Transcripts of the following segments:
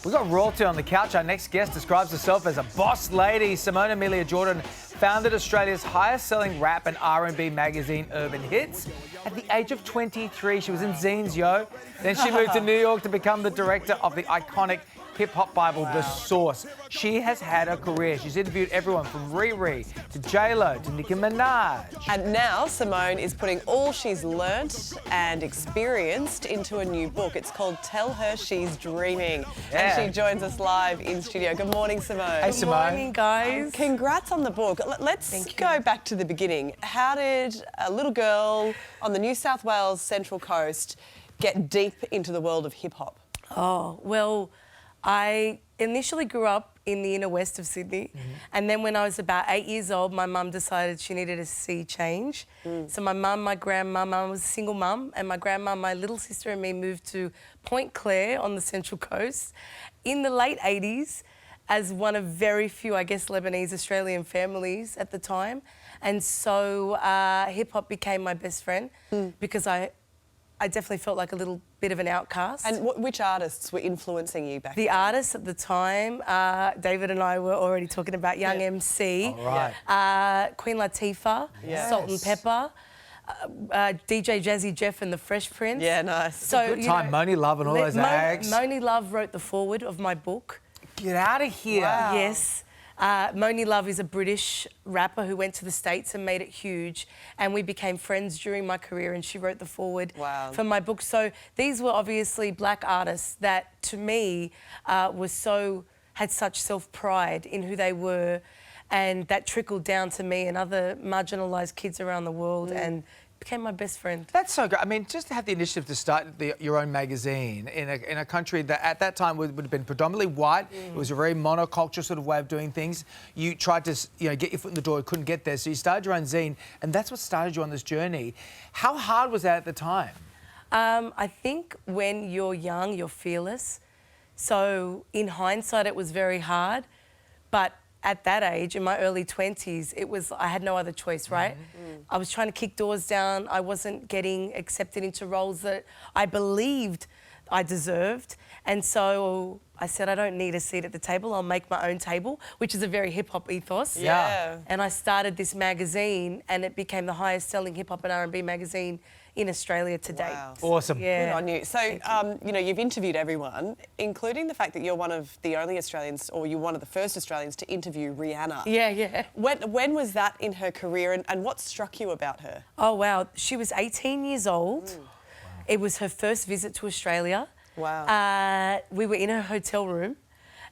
We've got royalty on the couch. Our next guest describes herself as a boss lady. Simone Amelia Jordan founded Australia's highest-selling rap and R&B magazine, Urban Hits. At the age of 23, she was in zines, yo. Then she moved to New York to become the director of the iconic hip-hop Bible, The Source. She has had a career. She's interviewed everyone from Riri to J-Lo to Nicki Minaj. And now Simone is putting all she's learnt and experienced into a new book. It's called Tell Her She's Dreaming. Yeah. And she joins us live in studio. Good morning, Simone. Hey, Simone. Good morning, guys. Congrats on the book. Let's go back to the beginning. How did a little girl on the New South Wales Central Coast get deep into the world of hip-hop? Oh, well, I initially grew up in the inner west of Sydney, and then when I was about 8 years old, my mum decided she needed to see change. So my mum, my grandma, mum was a single mum, and my grandma, my little sister and me moved to Point Clare on the Central Coast in the late 80s as one of very few, I guess, Lebanese Australian families at the time. And so hip-hop became my best friend because I definitely felt like a little bit of an outcast. And which artists were influencing you back then? The artists at the time, David and I were already talking about Young MC, Queen Latifah, Salt and Pepper, DJ Jazzy Jeff and the Fresh Prince. Yeah, nice. So, Good time, Moni Love and all those acts. Moni Love wrote the foreword of my book. Get out of here. Wow. Yes. Moni Love is a British rapper who went to the States and made it huge, and we became friends during my career, and she wrote the foreword for my book. So these were obviously black artists that, to me, had such self-pride in who they were, and that trickled down to me and other marginalised kids around the world and became my best friend. That's so great. I mean, just to have the initiative to start your own magazine in a country that at that time would have been predominantly white. It was a very monoculture sort of way of doing things. You tried to, get your foot in the door, couldn't get there, so you started your own zine, and that's what started you on this journey. How hard was that at the time? I think when you're young, you're fearless. So in hindsight, it was very hard, but at that age, in my early 20s, I had no other choice, right? I was trying to kick doors down. I wasn't getting accepted into roles that I believed I deserved. And so I said, I don't need a seat at the table. I'll make my own table, which is a very hip-hop ethos. Yeah. And I started this magazine, and it became the highest-selling hip-hop and R&B magazine in Australia to date. Wow. Awesome. Yeah. Good on you. So, you've interviewed everyone, including the fact that you're one of the only Australians, or you're one of the first Australians to interview Rihanna. Yeah. When was that in her career, and what struck you about her? Oh, wow. She was 18 years old. It was her first visit to Australia. Wow. We were in her hotel room,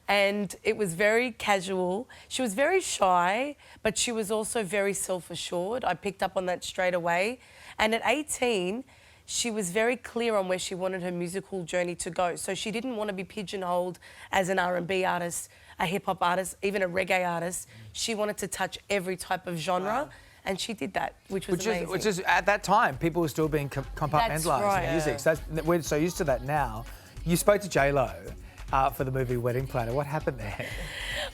and it was very casual. She was very shy, but she was also very self-assured. I picked up on that straight away. And at 18, she was very clear on where she wanted her musical journey to go. So she didn't want to be pigeonholed as an R&B artist, a hip-hop artist, even a reggae artist. She wanted to touch every type of genre. And she did that, which was amazing. Which is, at that time, people were still being compartmentalised in music. So we're so used to that now. You spoke to J-Lo for the movie Wedding Planner. What happened there?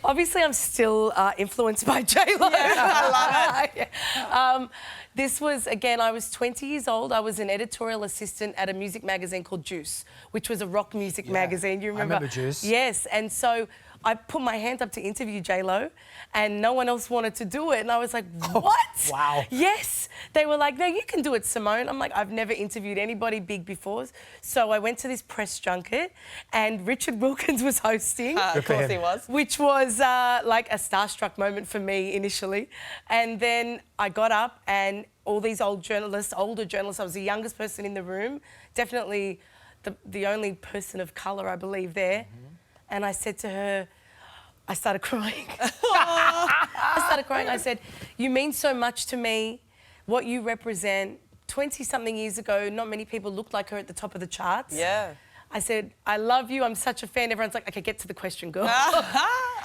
Obviously, I'm still influenced by J-Lo. Yeah, I love it. This was, again, I was 20 years old. I was an editorial assistant at a music magazine called Juice, which was a rock music magazine. You remember? I remember Juice. Yes, and so I put my hand up to interview J-Lo, and no one else wanted to do it. And I was like, what? Wow. Yes. They were like, no, you can do it, Simone. I'm like, I've never interviewed anybody big before. So I went to this press junket, and Richard Wilkins was hosting. Of course he was. Which was like a starstruck moment for me initially. And then I got up, and all these older journalists, I was the youngest person in the room, definitely the only person of colour, I believe, there. And I said to her, I started crying. I said, you mean so much to me, what you represent. 20-something years ago, not many people looked like her at the top of the charts. Yeah. I said, I love you, I'm such a fan. Everyone's like, okay, get to the question, girl.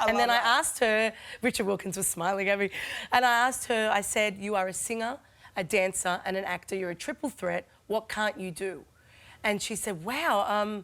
And then I asked her, Richard Wilkins was smiling at me, and I asked her, I said, you are a singer, a dancer and an actor. You're a triple threat. What can't you do? And she said, wow,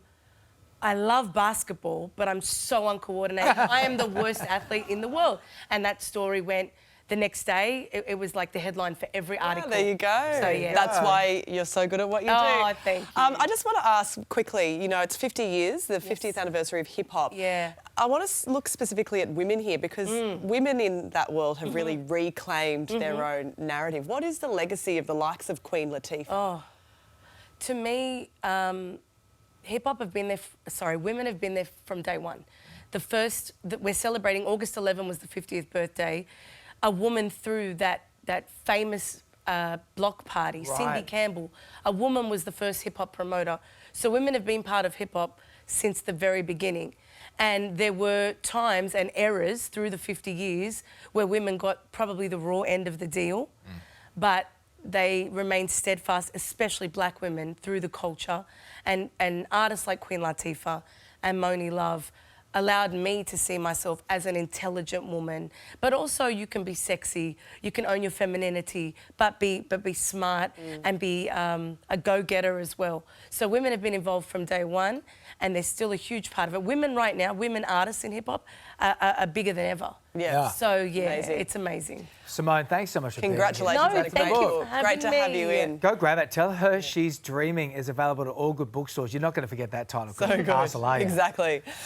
I love basketball, but I'm so uncoordinated. I am the worst athlete in the world. And that story went the next day, it was like the headline for every article. There you go. So, yeah. That's why you're so good at what you do. Oh, thank you. I just want to ask quickly, you know, it's 50 years, the 50th anniversary of hip-hop. Yeah. I want to look specifically at women here because women in that world have really reclaimed their own narrative. What is the legacy of the likes of Queen Latifah? Oh, to me, hip-hop have been there, women have been there from day one. The first that we're celebrating, August 11 was the 50th birthday. A woman threw that famous block party, Cindy Campbell. A woman was the first hip-hop promoter. So women have been part of hip-hop since the very beginning. And there were times and eras through the 50 years where women got probably the raw end of the deal, but they remained steadfast, especially black women, through the culture. And artists like Queen Latifah and Moni Love allowed me to see myself as an intelligent woman, but also you can be sexy, you can own your femininity, but be smart and be a go-getter as well. So women have been involved from day one, and they're still a huge part of it. Women right now, women artists in hip-hop are bigger than ever. Yeah. So, yeah, Amazing. It's amazing. Simone, thanks so much for Congratulations. No, That's thank great. you for having Great to have me. you in. Go grab it. Tell her she's Dreaming is available at all good bookstores. You're not going to forget that title. So good. Parcel, are you? Exactly.